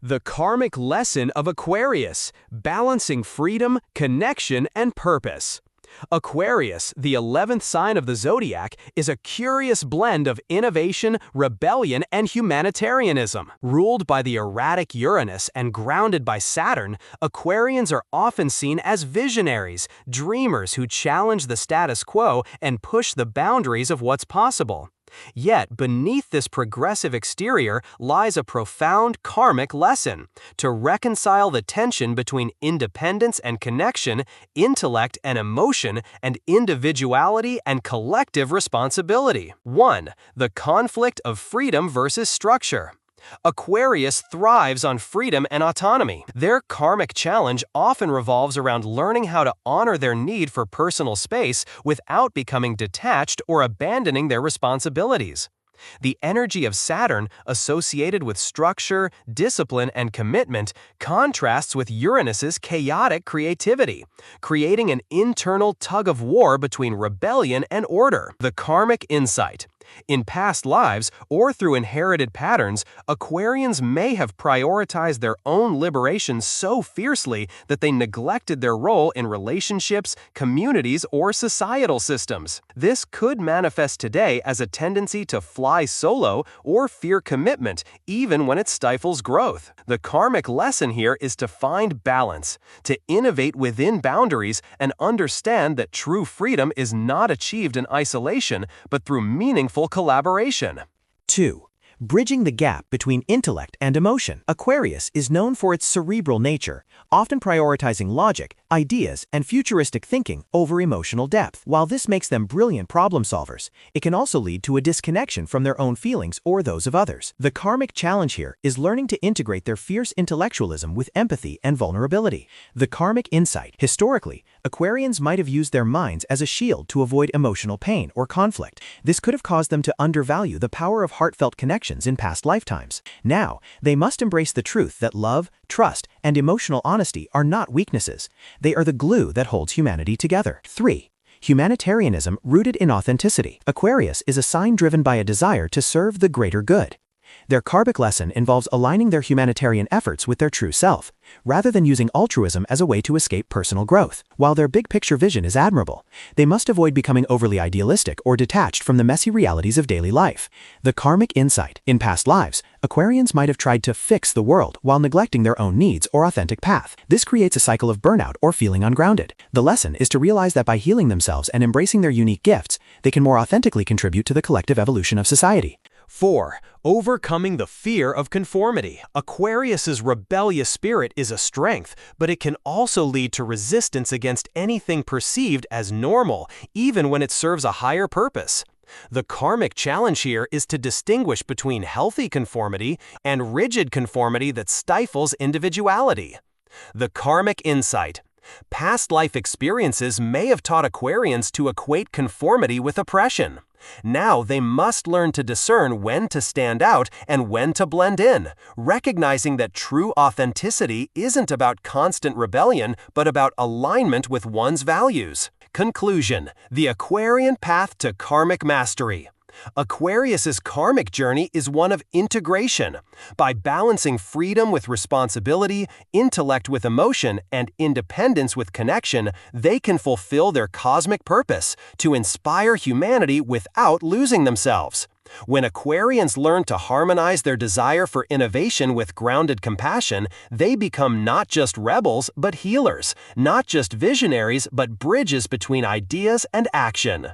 The karmic lesson of Aquarius, balancing freedom, connection, and purpose. Aquarius, the 11th sign of the Zodiac, is a curious blend of innovation, rebellion, and humanitarianism. Ruled by the erratic Uranus and grounded by Saturn, Aquarians are often seen as visionaries, dreamers who challenge the status quo and push the boundaries of what's possible. Yet, beneath this progressive exterior lies a profound karmic lesson: to reconcile the tension between independence and connection, intellect and emotion, and individuality and collective responsibility. 1. The conflict of freedom versus structure. Aquarius thrives on freedom and autonomy. Their karmic challenge often revolves around learning how to honor their need for personal space without becoming detached or abandoning their responsibilities. The energy of Saturn, associated with structure, discipline, and commitment, contrasts with Uranus's chaotic creativity, creating an internal tug-of-war between rebellion and order. The karmic insight. In past lives, or through inherited patterns, Aquarians may have prioritized their own liberation so fiercely that they neglected their role in relationships, communities, or societal systems. This could manifest today as a tendency to fly solo or fear commitment, even when it stifles growth. The karmic lesson here is to find balance, to innovate within boundaries, and understand that true freedom is not achieved in isolation, but through meaningful collaboration. 2. Bridging the gap between intellect and emotion. Aquarius is known for its cerebral nature, often prioritizing logic, ideas, and futuristic thinking over emotional depth. While this makes them brilliant problem solvers, it can also lead to a disconnection from their own feelings or those of others. The karmic challenge here is learning to integrate their fierce intellectualism with empathy and vulnerability. The karmic insight. Historically, Aquarians might have used their minds as a shield to avoid emotional pain or conflict. This could have caused them to undervalue the power of heartfelt connections in past lifetimes. Now, they must embrace the truth that love, trust, and emotional honesty are not weaknesses. They are the glue that holds humanity together. 3. Humanitarianism rooted in authenticity. Aquarius is a sign driven by a desire to serve the greater good. Their karmic lesson involves aligning their humanitarian efforts with their true self, rather than using altruism as a way to escape personal growth. While their big-picture vision is admirable, they must avoid becoming overly idealistic or detached from the messy realities of daily life. The karmic insight. In past lives, Aquarians might have tried to fix the world while neglecting their own needs or authentic path. This creates a cycle of burnout or feeling ungrounded. The lesson is to realize that by healing themselves and embracing their unique gifts, they can more authentically contribute to the collective evolution of society. 4. Overcoming the fear of conformity. Aquarius's rebellious spirit is a strength, but it can also lead to resistance against anything perceived as normal, even when it serves a higher purpose. The karmic challenge here is to distinguish between healthy conformity and rigid conformity that stifles individuality. The karmic insight. Past life experiences may have taught Aquarians to equate conformity with oppression. Now they must learn to discern when to stand out and when to blend in, recognizing that true authenticity isn't about constant rebellion, but about alignment with one's values. Conclusion: the Aquarian path to karmic mastery. Aquarius's karmic journey is one of integration. By balancing freedom with responsibility, intellect with emotion, and independence with connection, they can fulfill their cosmic purpose to inspire humanity without losing themselves. When Aquarians learn to harmonize their desire for innovation with grounded compassion, they become not just rebels but healers, not just visionaries but bridges between ideas and action.